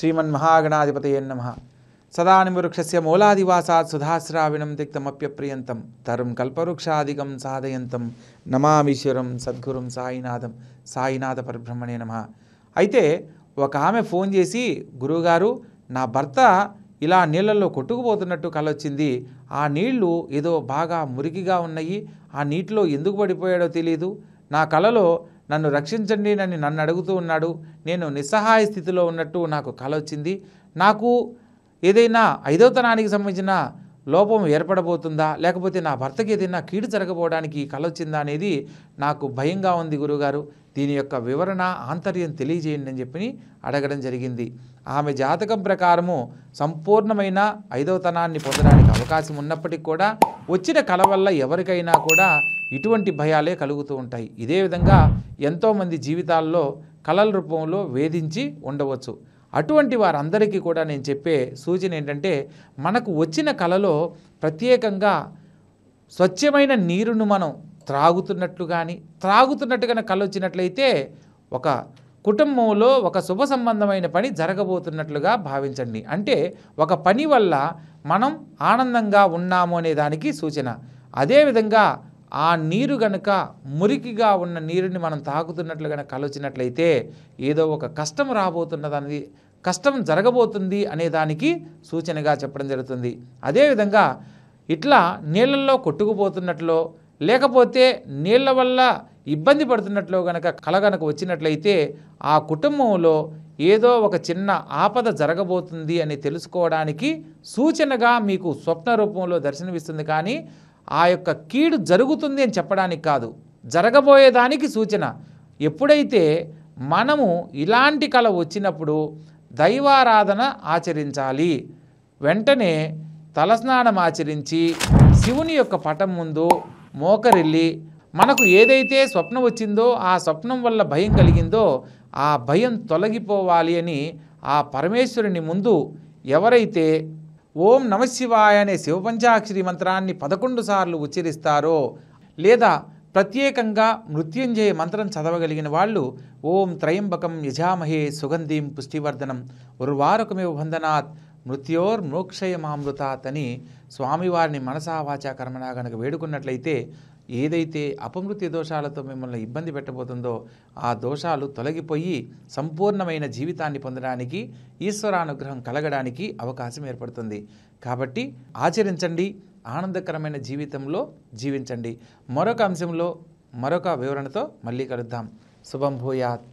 श्रीमन्महागणाधिपतये नमः। सदानिवृक्षस्य मूलादिवासात् सुधाश्राविणं तिक्तमप्यप्रियन्तं तरुं कल्पवृक्षादिकं साधयन्तं నమామీశ్వరం సద్గురుం సాయినాథం సాయినాథ పరబ్రహ్మణే నమః. అయితే ఒక ఆమె ఫోన్ చేసి, గురువుగారు నా భర్త ఇలా నీళ్ళల్లో కొట్టుకుపోతున్నట్టు కలొచ్చింది, ఆ నీళ్లు ఏదో బాగా మురికిగా ఉన్నాయి, ఆ నీటిలో ఎందుకు పడిపోయాడో తెలియదు, నా కలలో నన్ను రక్షించండి అని నన్ను అడుగుతూ ఉన్నాడు, నేను నిస్సహాయ స్థితిలో ఉన్నట్టు నాకు కల వచ్చింది, నాకు ఏదైనా ఐదవతనానికి సంబంధించిన లోపం ఏర్పడబోతుందా, లేకపోతే నా భర్తకి ఏదైనా కీడు జరగబోవడానికి కల వచ్చిందా అనేది నాకు భయంగా ఉంది గురువుగారు, దీని యొక్క వివరణ ఆంతర్యం తెలియజేయండి అని చెప్పి అడగడం జరిగింది. ఆమె జాతకం ప్రకారము సంపూర్ణమైన ఐదవతనాన్ని పొందడానికి అవకాశం ఉన్నప్పటికీ కూడా వచ్చిన కల వల్ల ఎవరికైనా కూడా ఇటువంటి భయాలే కలుగుతూ ఉంటాయి. ఇదే విధంగా ఎంతోమంది జీవితాల్లో కలల రూపంలో వేధించి ఉండవచ్చు. అటువంటి వారందరికీ కూడా నేను చెప్పే సూచన ఏంటంటే, మనకు వచ్చిన కలలో ప్రత్యేకంగా స్వచ్ఛమైన నీరును మనం త్రాగుతున్నట్టు కనుక కల వచ్చినట్లయితే ఒక కుటుంబంలో ఒక శుభ సంబంధమైన పని జరగబోతున్నట్లుగా భావించండి. అంటే ఒక పని వల్ల మనం ఆనందంగా ఉన్నాము అనే దానికి సూచన. అదేవిధంగా ఆ నీరు గనుక మురికిగా ఉన్న నీరుని మనం తాగుతున్నట్లు కనుక కల వచ్చినట్లయితే ఏదో ఒక కష్టం రాబోతున్నదానికి, కష్టం జరగబోతుంది అనే దానికి సూచనగా చెప్పడం జరుగుతుంది. అదేవిధంగా ఇట్లా నీళ్ళల్లో కొట్టుకుపోతున్నట్లో లేకపోతే నీళ్ళ వల్ల ఇబ్బంది పడుతున్నట్లు కల గనక వచ్చినట్లయితే ఆ కుటుంబంలో ఏదో ఒక చిన్న ఆపద జరగబోతుంది అని తెలుసుకోవడానికి సూచనగా మీకు స్వప్న రూపంలో దర్శనమిస్తుంది. కానీ ఆ యొక్క కీడు జరుగుతుంది అని చెప్పడానికి కాదు, జరగబోయేదానికి సూచన. ఎప్పుడైతే మనము ఇలాంటి కల వచ్చినప్పుడు దైవారాధన ఆచరించాలి. వెంటనే తలస్నానం ఆచరించి శివుని యొక్క పటం ముందు మోకరిల్లి మనకు ఏదైతే స్వప్నం వచ్చిందో ఆ స్వప్నం వల్ల భయం కలిగిందో ఆ భయం తొలగిపోవాలి అని ఆ పరమేశ్వరుని ముందు ఎవరైతే ఓం నమశివాయ అనే శివపంచాక్షరి మంత్రాన్ని 11 సార్లు ఉచ్చరిస్తారో, లేదా ప్రత్యేకంగా మృత్యుంజయ మంత్రం చదవగలిగిన వాళ్ళు ఓం త్రయంబకం యజామహే సుగంధిం పుష్టివర్ధనం ఉర్వారుకమివ బంధనాత్ మృత్యోర్మోక్షయమామృతాత్ అని స్వామివారిని మనసా వాచా కర్మణా గనక వేడుకున్నట్లయితే ఏదైతే అపమృత్యు దోషాలతో మిమ్మల్ని ఇబ్బంది పెట్టబోతుందో ఆ దోషాలు తొలగిపోయి సంపూర్ణమైన జీవితాన్ని పొందడానికి, ఈశ్వరానుగ్రహం కలగడానికి అవకాశం ఏర్పడుతుంది. కాబట్టి ఆచరించండి, ఆనందకరమైన జీవితంలో జీవించండి. మరొక అంశంలో మరొక వివరణతో మళ్ళీ కలుద్దాం. శుభం భూయాత్.